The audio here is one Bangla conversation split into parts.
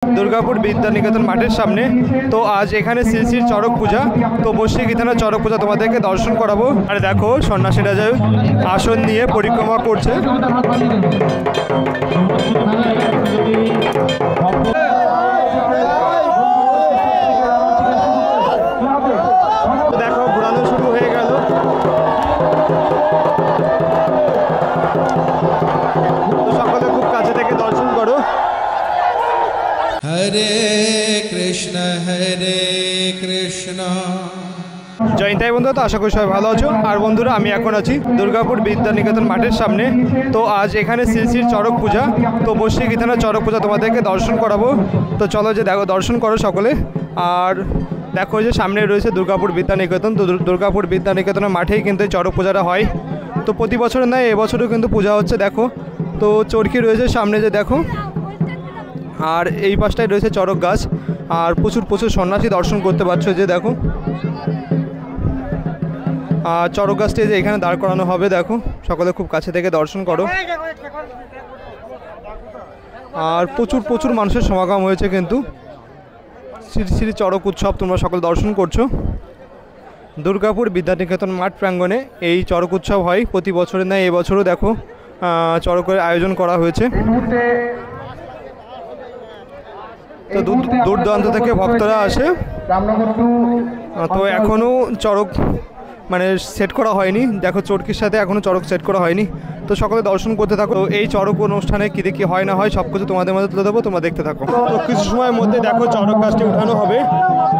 দুর্গাপুর বিদ্যানিকেতন মাঠের সামনে। তো আজ এখানে শ্রী চড়ক পূজা, তো বসে এখানে চড়ক পূজা তোমাদেরকে দর্শন করাবো। আর দেখো সন্ন্যাসীরা যে আসন নিয়ে পরিক্রমা করছে। দেখো ঘোরানো শুরু হয়ে গেল। তো সকলে খুব কাছে থেকে দর্শন করো। হরে কৃষ্ণ জয়ন্তাই বন্ধু, তো আশা করি সবাই ভালো আছো। আর বন্ধুরা, আমি এখন আছি দুর্গাপুর বিদ্যানিকেতন মাঠের সামনে। তো আজ এখানে শ্রী চড়ক পূজা, তো বসে এখানে চড়ক পূজা তোমাদেরকে দর্শন করাবো। তো চলো যে দেখো দর্শন করো সকলে। আর দেখো যে সামনে রয়েছে দুর্গাপুর বিদ্যানিকেতন। তো দুর্গাপুর বিদ্যানিকেতনের মাঠেই কিন্তু এই চড়ক পূজাটা হয়। তো প্রতি বছর নয়, এবছরও কিন্তু পূজা হচ্ছে। দেখো তো চরকি রয়েছে সামনে যে দেখো, আর এই পাশটায় রয়েছে চড়ক গাছ। আর প্রচুর প্রচুর সন্ন্যাসী দর্শন করতে পারছো যে দেখো। আর চড়ক গাছটি যে এখানে দাঁড় করানো হবে, দেখো সকলে খুব কাছে থেকে দর্শন করো। আর প্রচুর প্রচুর মানুষের সমাগম হয়েছে কিন্তু শ্রী শ্রী চড়ক উৎসব তোমরা সকলে দর্শন করছো। দুর্গাপুর বিদ্যানিকেতন মাঠ প্রাঙ্গণে এই চড়ক উৎসব হয় প্রতি বছরের ন্যায় এবছরও দেখো চড়কের আয়োজন করা হয়েছে। তো দূর দূরান্ত থেকে ভক্তরা আসে। তো এখনও চড়ক মানে সেট করা হয়নি, দেখো চরকির সাথে এখনও চড়ক সেট করা হয়নি। তো সকলে দর্শন করতে থাকো। তো এই চড়ক অনুষ্ঠানে কী দেখি হয় না হয় সব কিছু তোমাদের মধ্যে তুলে দেবো, তোমরা দেখতে থাকো। তো কিছু সময়ের মধ্যে দেখো চড়ক গাছটি উঠানো হবে।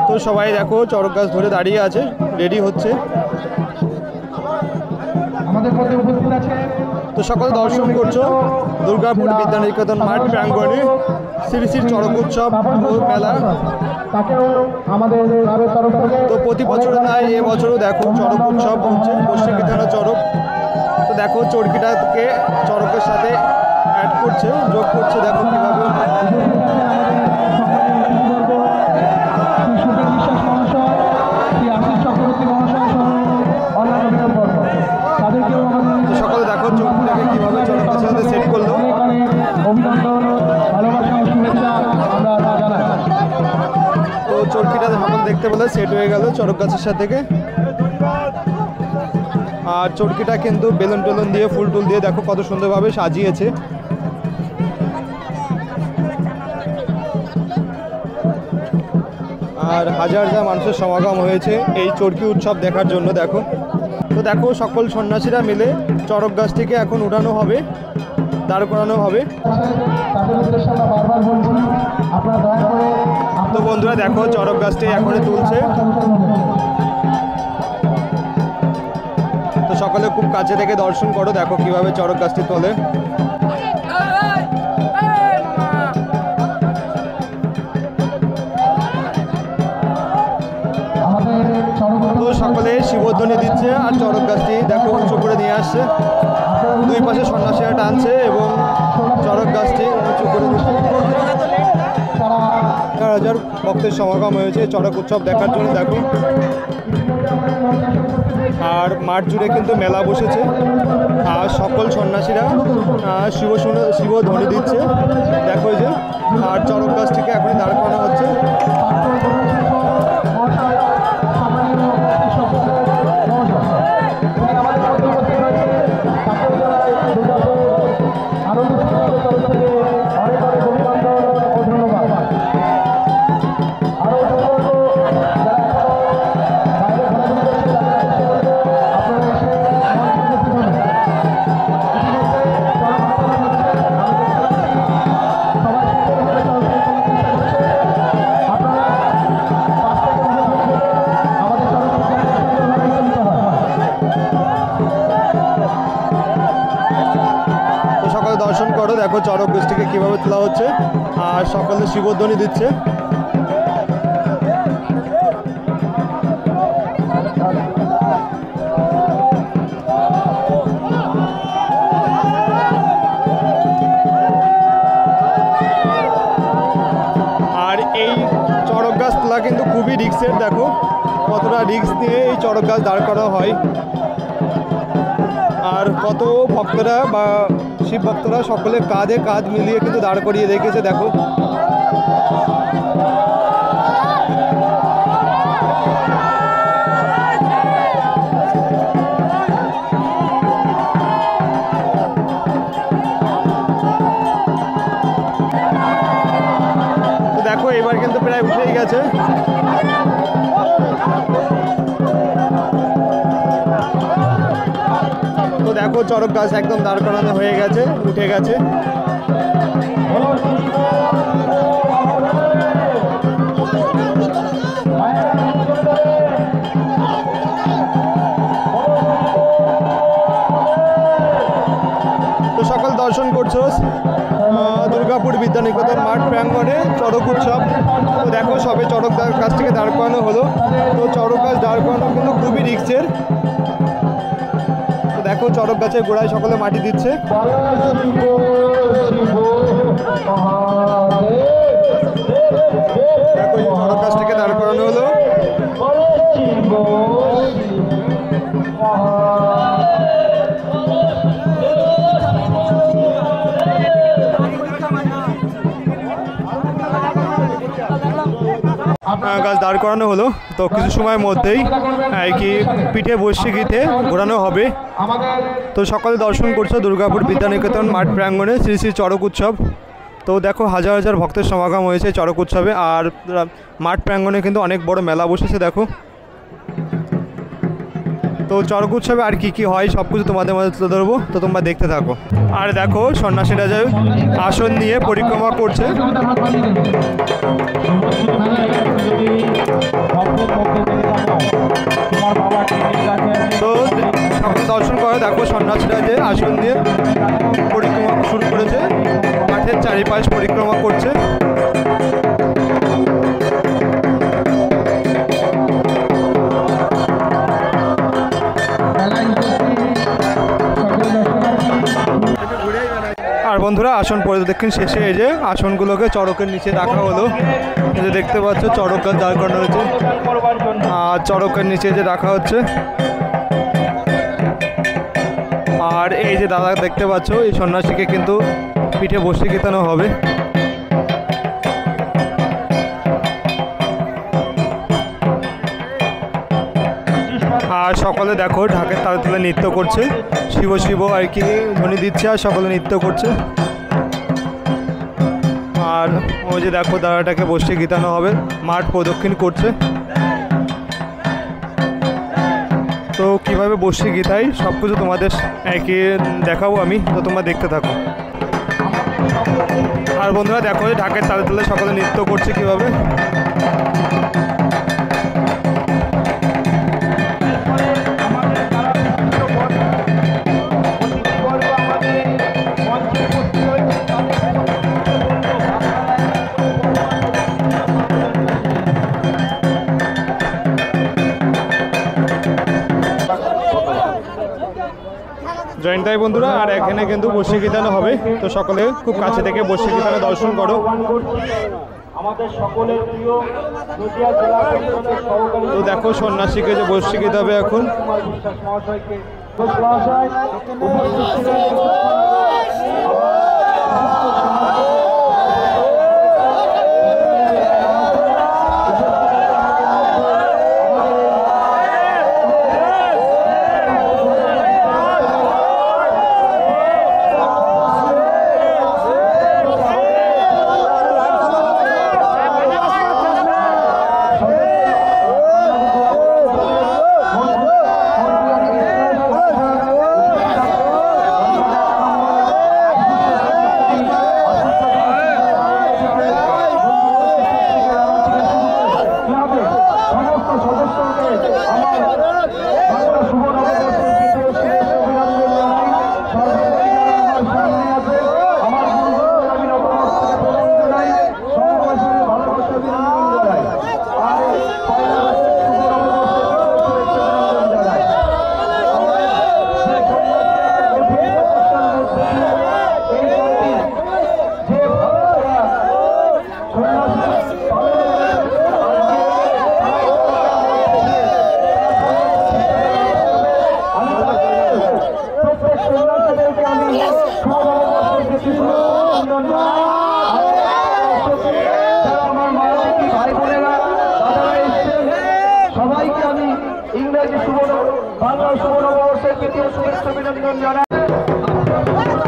তো সবাই দেখো চড়ক গাছ ধরে দাঁড়িয়ে আছে, রেডি হচ্ছে। তো সকলে দর্শন করছো দুর্গাপুর বিদ্যানিকেতন মাঠ প্রাঙ্গণে শ্রী শ্রী চড়ক উৎসব ও মেলা। তো প্রতি বছর নয়, এবছরও দেখো চড়ক উৎসব হচ্ছে, বসে বিধানা চড়ক। তো দেখো চরকিটাকে চড়কের সাথে অ্যাড করছে, যোগ করছে, দেখো কীভাবে। তো সকলে দেখো চরকিটাকে কীভাবে চড়কের সাথে সেট করলো। তো চরকিটা সকলে দেখতে পেলে সেট হয়ে গেল চড়ক গাছের সাথে থেকে। আর চরকিটা কিন্তু বেলুন টেলুন দিয়ে ফুল টুল দিয়ে দেখো কত সুন্দরভাবে সাজিয়েছে। আর হাজার হাজার মানুষের সমাগম হয়েছে এই চরকি উৎসব দেখার জন্য দেখো। তো দেখো সকল সন্ন্যাসীরা মিলে চড়ক গাছটিকে এখন উঠানো হবে, দাঁড় করানো হবে। তো বন্ধুরা দেখো চড়ক গাছটি এখনই তুলছে। তো সকলে খুব কাছে থেকে দর্শন করো, দেখো কিভাবে চড়ক গাছটি তোলে। তো সকলে শিবধ্বনি দিচ্ছে আর চড়ক গাছটি দেখো উঁচু করে নিয়ে আসছে। দুই পাশে সন্ন্যাসীরা টানছে এবং চড়ক গাছটি উঁচু করে দিচ্ছে। হাজার হাজার ভক্তের সমাগম হয়েছে চড়ক উৎসব দেখার জন্য দেখো। আর মাঠ জুড়ে কিন্তু মেলা বসেছে। আর সকল সন্ন্যাসীরা শিব ধ্বনি দিচ্ছে দেখো যে। আর চড়ক গাছটিকে এখন দাঁড় করানো হচ্ছে। দর্শন করো, দেখো চড়ক গাছটিকে কীভাবে তোলা হচ্ছে আর সকলে শিবধ্বনি দিচ্ছে। আর এই চড়ক গাছ তোলা কিন্তু খুবই রিস্কের, দেখো কতটা রিস্ক নিয়ে এই চড়ক গাছ দাঁড় করা হয়। আর কত ভক্তরা বা শিব ভক্তরা সকলে কাঁধে কাঁধ মিলিয়ে কিন্তু দাঁড় করিয়ে রেখেছে দেখো। দেখো এবার কিন্তু প্রায় উঠেই গেছে। তো দেখো চড়ক গাছ একদম দাঁড় করানো হয়ে গেছে, উঠে গেছে। তো সকল দর্শন করছো দুর্গাপুর বিদ্যানিকেতন মাঠ প্রাঙ্গণে চড়ক উৎসব। তো দেখো সবে চড়ক গাছ থেকে দাঁড় করানো হলো। তো চড়ক গাছ দাঁড় করানো কিন্তু খুবই রিস্কের। তো দেখো চড়ক গাছের গোড়ায় সকলে মাটি দিচ্ছে। দেখো এই চড়ক গাছটাকে দাঁড় করানো হলো। গাছ দাঁড় করানো হলো। তো কিছু সময়ের মধ্যেই কি পিঠে বসে গিয়ে ঘোরানো হবে। তো সকালে দর্শন করছো দুর্গাপুর বিদ্যানিকেতন মাঠ প্রাঙ্গণে শ্রী শ্রী চড়ক উৎসব। তো দেখো হাজার হাজার ভক্তের সমাগম হয়েছে চড়ক উৎসবে। আর মাঠ প্রাঙ্গণে কিন্তু অনেক বড় মেলা বসেছে দেখো। তো চড়ক উৎসবে আর কি হয় সব কিছু তোমাদের মধ্যে তুলে ধরবো। তো তোমরা দেখতে থাকো। আর দেখো সন্ন্যাসীরা যে আসন নিয়ে পরিক্রমা করছে। তো সকল দর্শন করে দেখো সন্ন্যাসীরা যে আসন নিয়ে পরিক্রমা শুরু করেছে, মাঠের চারিপাশ পরিক্রমা করছে। আর বন্ধুরা আসন পরিদর্শন শেষে এই যে আসনগুলোকে চড়কের নিচে রাখা হলো। এই যে দেখতে পাচ্ছ চড়ক গাছ দাঁড় করানো হয়েছে আর চড়কের নিচে যে রাখা হচ্ছে। আর এই যে দাদা দেখতে পাচ্ছ এই সন্ন্যাসীকে কিন্তু পিঠে বসে গেতানো হবে। আর সকলে দেখো ঢাকের তালে তালে নৃত্য করছে, শিব শিব আর কি ধ্বনি দিচ্ছে আর সকলে নৃত্য করছে। আর ওই যে দেখো দাদাটাকে বসে গীতানো হবে, মাঠ প্রদক্ষিণ করছে। তো কীভাবে বসে গীতাই সব কিছু তোমাদের কি দেখাবো আমি। তো তোমরা দেখতে থাকো। আর বন্ধুরা দেখো ঢাকের তালে তালে সকলে নৃত্য করছে কীভাবে। জয়েন্টাই বন্ধুরা আর এখানে কিন্তু বসে গীতানো হবে। তো সকলে খুব কাছে থেকে বসে গীতানো দর্শন করো। তো দেখো সন্ন্যাসীকে যে বসে গীত হবে এখন।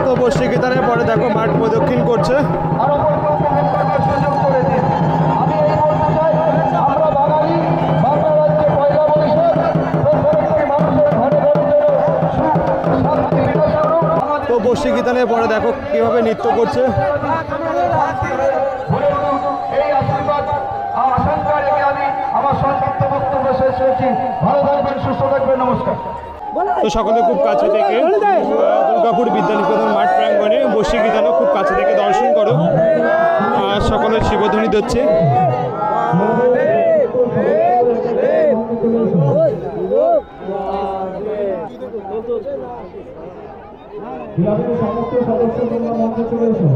তো বর্ষিকীতানের পরে দেখো মাঠ প্রদক্ষিণ করছে। হয়ে পরে দেখো কীভাবে নৃত্য করছে। এই আশীর্বাদ আশঙ্কা রেখে আমি আমার সংক্ষিপ্ত বক্তব্য শেষ করছি। ভালো থাকবেন, সুস্থ থাকবেন, নমস্কার। তো সকলে খুব কাছে থেকে দুর্গাপুর বিদ্যানিকেতন মাঠ প্রাঙ্গণে বর্ষি গীতানো খুব কাছে থেকে দর্শন করো। আর সকলের শিবধ্বনি দিচ্ছে। সমস্ত সদস্যবৃন্দ মঞ্চে চলে এসো।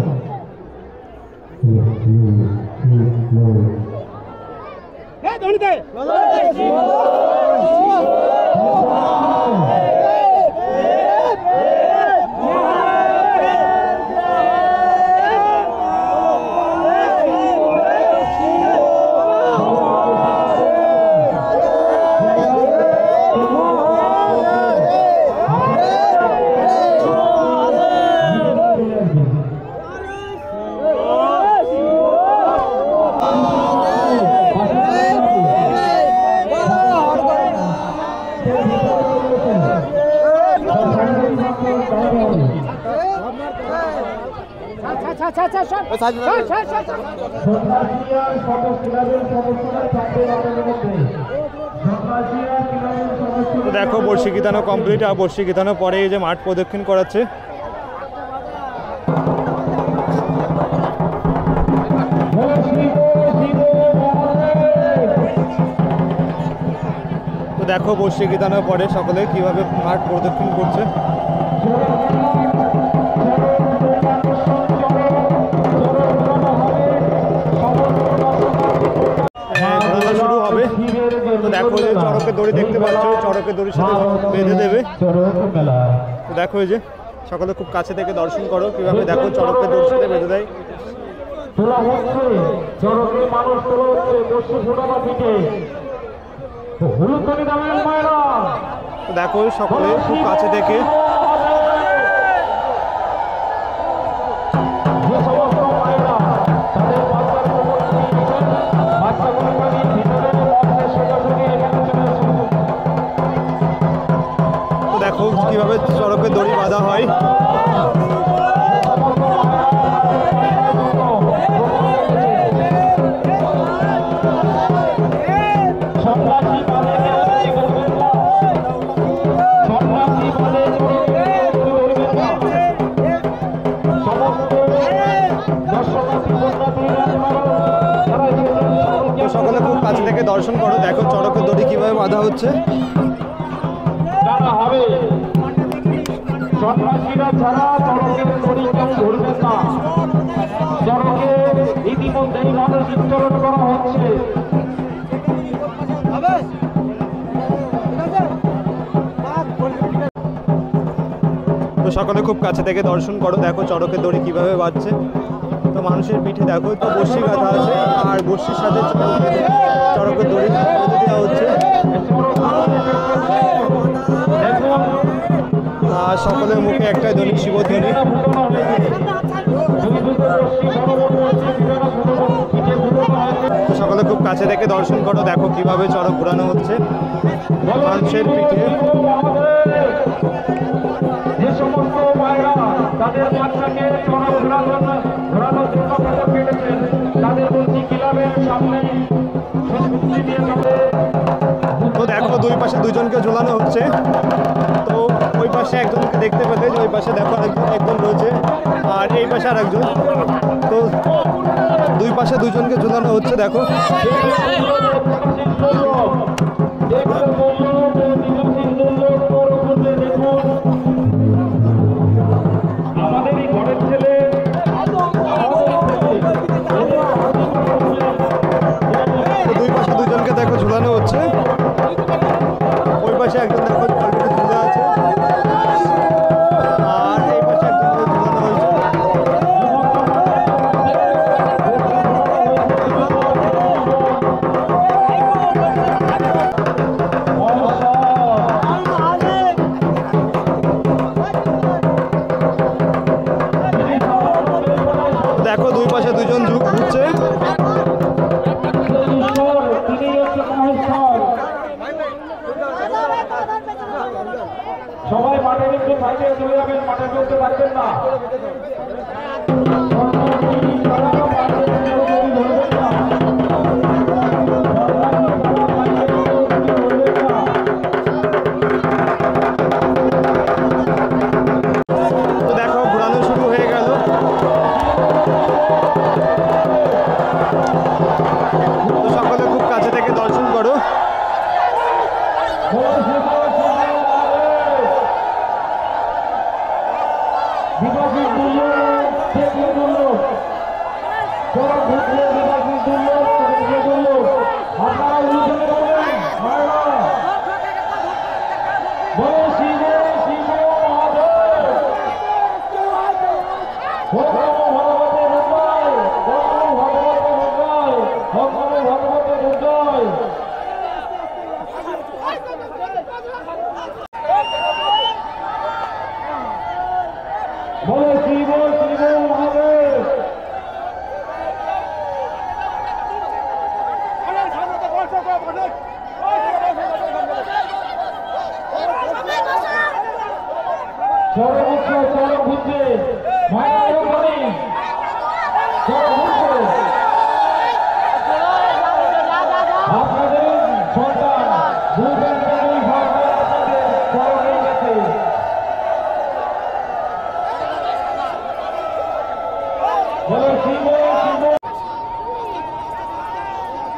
দেখো বর্ষি গীতানো কমপ্লিট। আর বর্ষি গীতানোর পরে এই যে মাঠ প্রদক্ষিণ করাচ্ছে। তো দেখো বর্ষি গীতানোর পরে সকলে কিভাবে মাঠ প্রদক্ষিণ করছে। শুরু হবে। তো দেখো যে চড়কের দড়ি দেখতে পাচ্ছ, চড়কের দড়ির সাথে বেঁধে দেবে। তো দেখো এই যে সকলে খুব কাছে থেকে দর্শন করো কিভাবে দেখো চড়কের দড়ির সাথে বেঁধে দেয়। তো দেখো সকলে খুব কাছে থেকে দেখো কিভাবে চড়কের দড়ি বাঁধা হয়। সকলে খুব কাছে থেকে দর্শন করো। দেখো চড়কের দড়ি কিভাবে বাঁধা হচ্ছে। সন্ন্যাসীরা ছাড়া চড়কের দড়ি কেউ ধরবেন না। চড়কে ইতিমধ্যেই মানুষ উচ্চারণ করা হচ্ছে। তো সকলে খুব কাছে থেকে দর্শন করো। দেখো চড়কের দড়ি কিভাবে বাজছে। তো মানুষের পিঠে দেখো তো বর্ষি গাঁথা আছে। আর বর্ষির সাথে চড়কের দড়ি বেঁধে দেওয়া হচ্ছে। আর সকলের মুখে একটাই ধ্বনি, শিবধ্বনি। তো সকলে খুব কাছে থেকে দর্শন করো। দেখো কিভাবে চড়ক ঘোরানো হচ্ছে মানুষের পিঠে। যে সমস্ত মায়েরা তাদের বাচ্চাকে চড়ক ঘোরানোর জন্য পদক কেটেছেন তাদের বলছি ক্লাবের সামনে তো দেখো দুই পাশে দুজনকে ঝোলানো হচ্ছে। তো ওই পাশে একজনকে দেখতে পেলে যে ওই পাশে দেখো একজন রয়েছে আর এই পাশে আর একজন। তো দুই পাশে দুজনকে ঝোলানো হচ্ছে। দেখো আমাদের এই ঘরের ছেলে দুই পাশে দুজনকে দেখো ঝুলানো হচ্ছে। ওই পাশে একজন দেখো ঝুলে আছে আর এই পাশে একজন ঝুলানো হয়েছে। যাবেন, মাঠে চলতে পারবেন না। তো দেখো ঘোরানো শুরু হয়ে গেল। তো সকলে খুব কাছে থেকে দর্শন করো।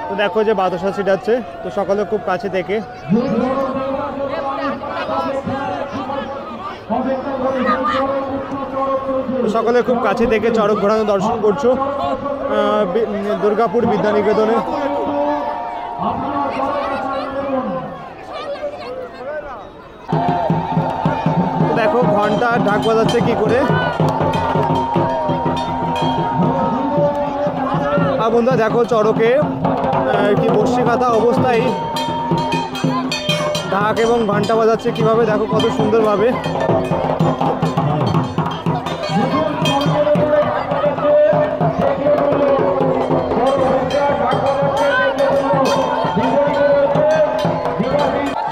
তো দেখো যে বাতাসা ছিটাচ্ছে, তো সকলে খুব কাছে থেকে। সকলে খুব কাছে থেকে চড়ক ঘোরানো দর্শন করছো দুর্গাপুর বিদ্যানিকেতনে। দেখো ঘন্টা ঢাক বাজাচ্ছে কি করে। আর বন্ধুরা দেখো চড়কে কি বর্ষি কাঁথা অবস্থায় ঢাক এবং ঘন্টা বাজাচ্ছে কিভাবে, দেখো কত সুন্দরভাবে।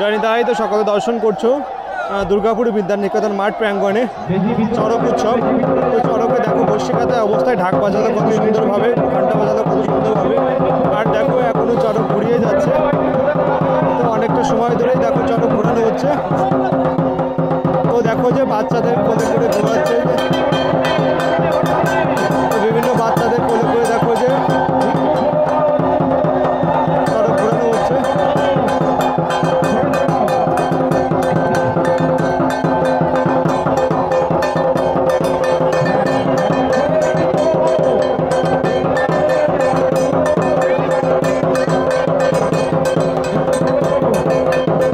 জয়নিতাই তো সকলে দর্শন করছো দুর্গাপুর বিদ্যানিকেতন মাঠ প্রাঙ্গণে চড়ক উৎসব। তো চড়কে দেখো বর্ষি কাঁথায় অবস্থায় ঢাক বাজালো কত সুন্দরভাবে, ঘন্টা বাজালো কত সুন্দরভাবে। আর দেখো এখনো চড়ক ঘুরিয়ে যাচ্ছে। তো অনেকটা সময় ধরেই দেখো চড়ক ঘোরানো হচ্ছে। তো দেখো যে বাচ্চাদের কোলে করে ঘোরাচ্ছে, বিভিন্ন বাচ্চাদের কোলে করে দেখো যে চড়ক ঘোরানো হচ্ছে।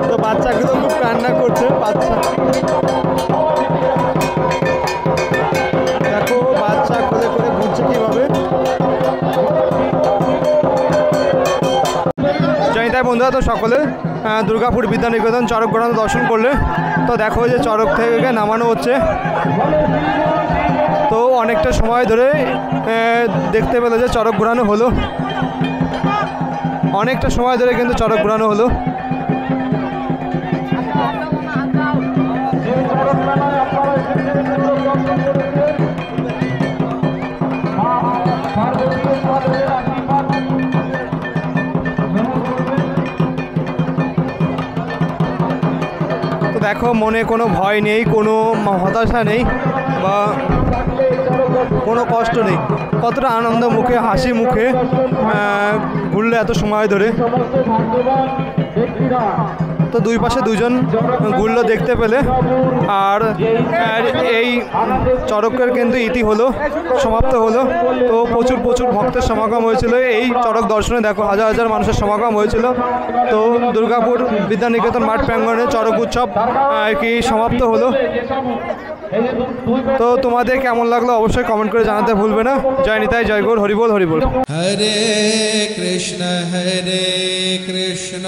তো বাচ্চাগুলো খুব কান্না করছে। বাচ্চা দেখো বাচ্চা কোলে করে ঘুরছে কিভাবে। জয়নিতাই বন্ধুরা তো সকলে দুর্গাপুর বিদ্যানিকেতন চড়ক ঘোরানো দর্শন করলে। তো দেখো যে চড়ক থেকে নামানো হচ্ছে। তো অনেকটা সময় ধরে দেখতে পেলো যে চড়ক ঘোরানো হলো, অনেকটা সময় ধরে কিন্তু চড়ক ঘোরানো হলো। তো দেখো মনে কোনো ভয় নেই, কোনো হতাশা নেই বা কোনো কষ্ট নেই, কতটা আনন্দ মুখে, হাসি মুখে ঘুরলে এত সময় ধরে। তো দুই পাশে দুজন ঘুরলো দেখতে পেলে। আর এই চড়কের কিন্তু ইতি হলো, সমাপ্ত হলো। তো প্রচুর প্রচুর ভক্তের সমাগম হয়েছিল এই চড়ক দর্শনে। দেখো হাজার হাজার মানুষের সমাগম হয়েছিল। তো দুর্গাপুর বিদ্যানিকেতন মাঠ প্রাঙ্গণে চড়ক উৎসব আর কি সমাপ্ত হলো। তো তোমাদের কেমন লাগলো অবশ্যই কমেন্ট করে জানাতে ভুলবে না। জয় নিতাই, জয় গৌর, হরিবোল হরিবোল। हरे कृष्ण